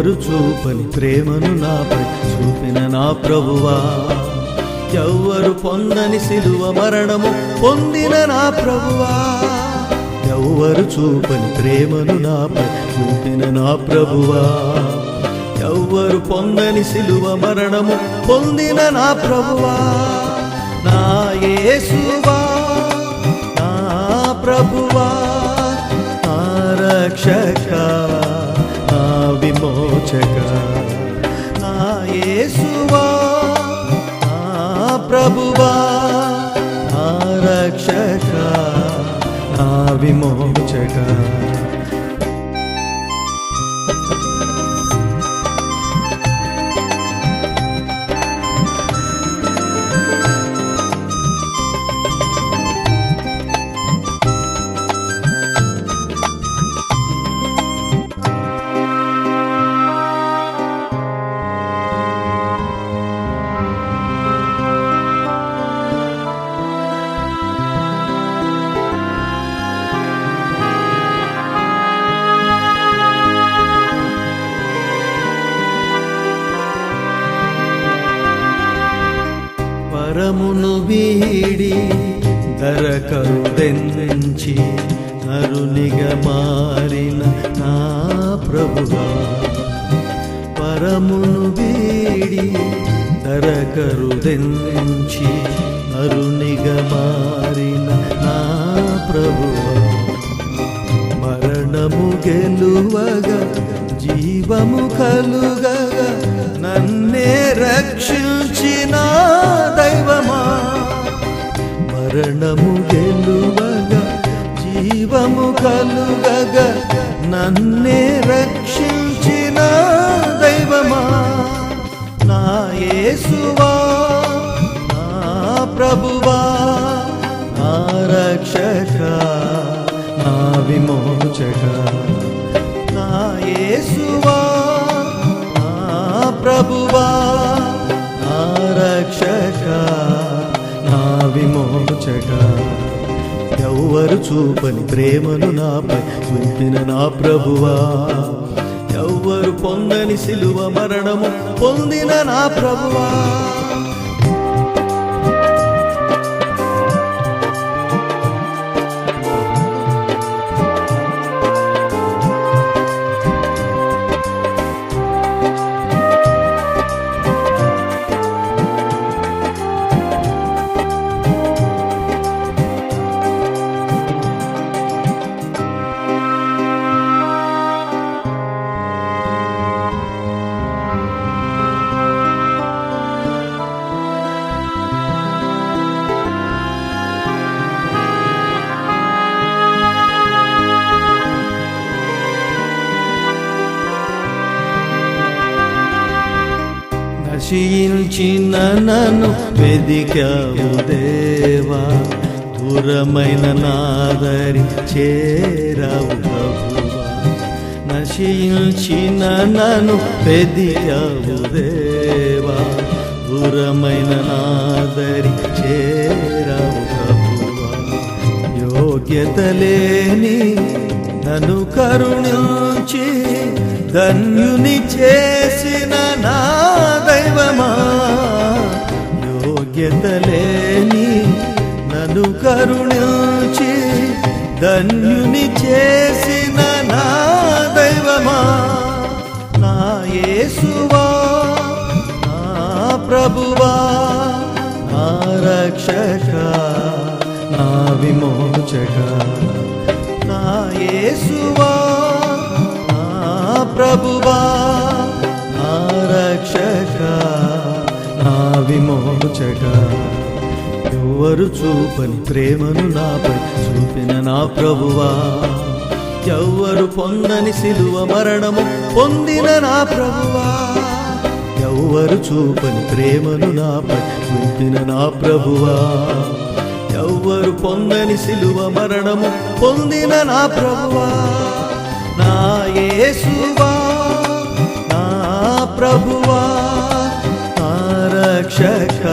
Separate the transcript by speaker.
Speaker 1: ఎవ్వరు చూపని ప్రేమను నాపై చూపిన నా ప్రభువా, ఎవ్వరు పొందని సిలువ మరణము పొందిన నా ప్రభువా, ఎవ్వరు చూపని ప్రేమను నాపై చూపిన నా ప్రభువా, ఎవ్వరు పొందని సిలువ మరణము పొందిన నా ప్రభువా, నా యేసువా, నా ప్రభువా, నా రక్షక, నా విమోచక, నా యేసువా, నా ప్రభువా, నా రక్షక, నా విమోచక. పరమును వీడి దరకరుదెంచి నరునిగా మారిన నా ప్రభువా, పరమును వీడి దరకరుదెంచి నరునిగా మారిన నా ప్రభువా, మరణము గెలువగా జీవము కలుగగా నన్నే రక్షించిన దైవమా, మరణము గెలువగా జీవము కలుగగా నన్నే రక్షించిన దైవమా, నా యేసువా, నా ప్రభువా, నా రక్షక, నా విమోచక, నా యేసువా, నా ప్రభువా, నా రక్షక, నా విమోచక, ఎవ్వరు చూపని ప్రేమను నాపై చూపిన నా ప్రభువా, ఎవ్వరు పొందని సిలువ మరణము పొందిన నా ప్రభువా. నశించిన నన్ను వెదికావు దేవా, దూరమైన నాదరి చేరావు ప్రభువా, నశించిన నన్ను వెదికావు దేవా, దూరమైన నాదరి చేరావు ప్రభువా, యోగ్యత లేని నన్ను కరుణించి ధన్యుని చేసిన నా దైవమా, యోగ్యత లేని నన్ను కరుణించి ధన్యుని చేసిన నా దైవమా, నా యేసువా, నా ప్రభువా, నా రక్షక, నా విమోచక, నా యేసువా, నా ప్రభువా, నా రక్షక, నా విమోచక, ఎవ్వరు చూపని ప్రేమను నాపై చూపిన నా ప్రభువా, ఎవ్వరు పొందని సిలువ మరణము పొందిన నా ప్రభువా, ఎవ్వరు చూపని ప్రేమను నాపై చూపిన నా ప్రభువా, ఎవ్వరు పొందని సిలువ మరణము పొందిన నా ప్రభువా, నా యేసువా, నా ప్రభువా, నా రక్షక,